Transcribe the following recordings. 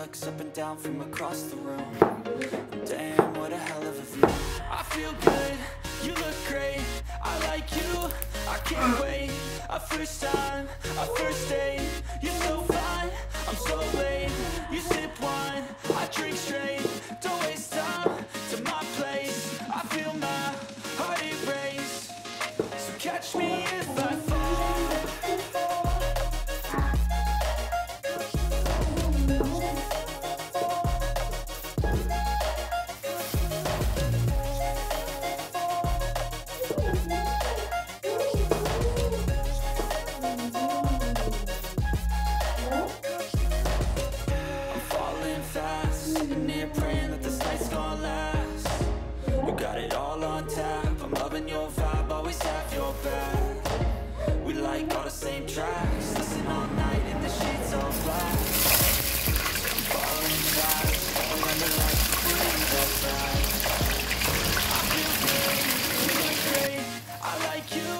looks up and down from across the room. Damn, what a hell of a view. I feel good, you look great, I like you, I can't wait. A first time, a first date, you're so fine, I'm so late. You sip wine, I drink straight, don't waste time to my place. I feel my heart erase, so catch me if I fall. Sitting here praying that this night's gonna last. You got it all on tap, I'm loving your vibe, always have your back. We like all the same tracks, listen all night in the sheets all black. I'm falling fast, don't remember like the feeling that's right. I feel good, you look great, I like you,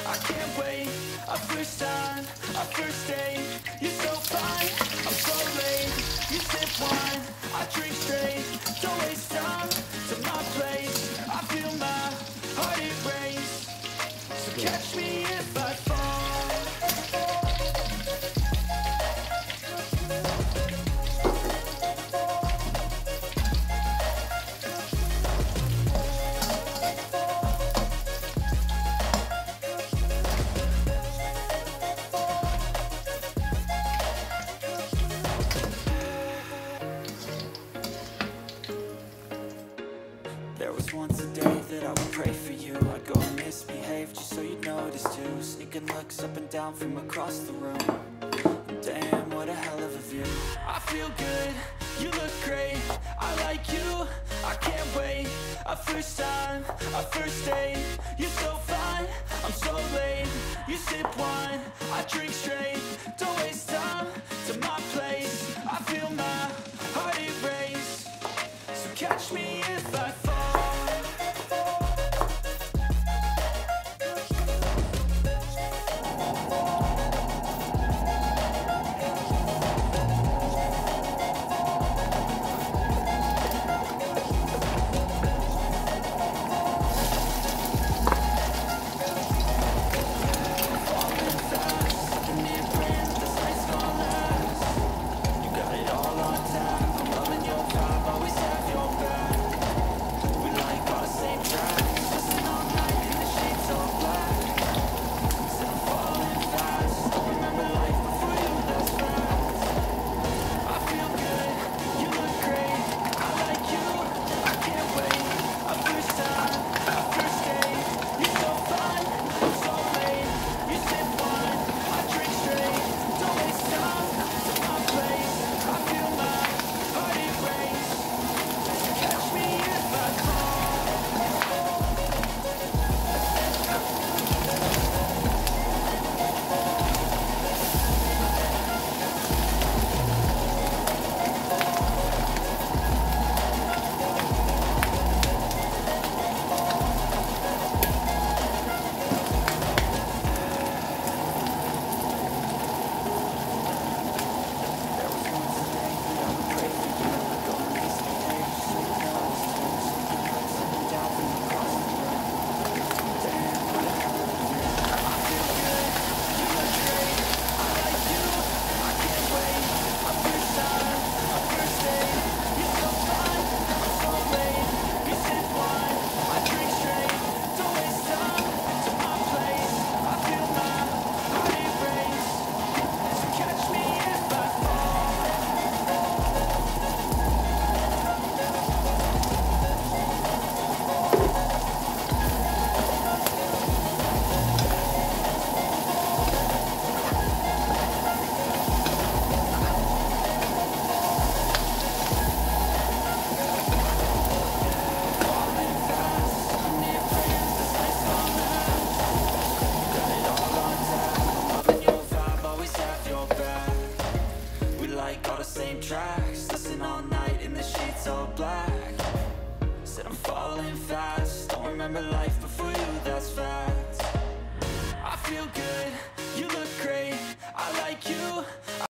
I can't wait. A first time, a first date, you're so fine, I'm so late. You sip wine, I drink straight, don't waste time to my place. I feel my heart erase, so catch me if I fall. There was once a day that I would pray for you. I'd go and misbehave just so you'd notice too. Sneaking looks up and down from across the room. Damn, what a hell of a view. I feel good, you look great, I like you, I can't wait. A first time, a first date, you're so fine, I'm so late. You sip wine, I drink straight, don't waste time to my place. I feel my heart erase, so catch me if I fall. tracks, listen all night in the sheets all black. Said I'm falling fast, don't remember life before you, that's facts. I feel good, you look great, I like you.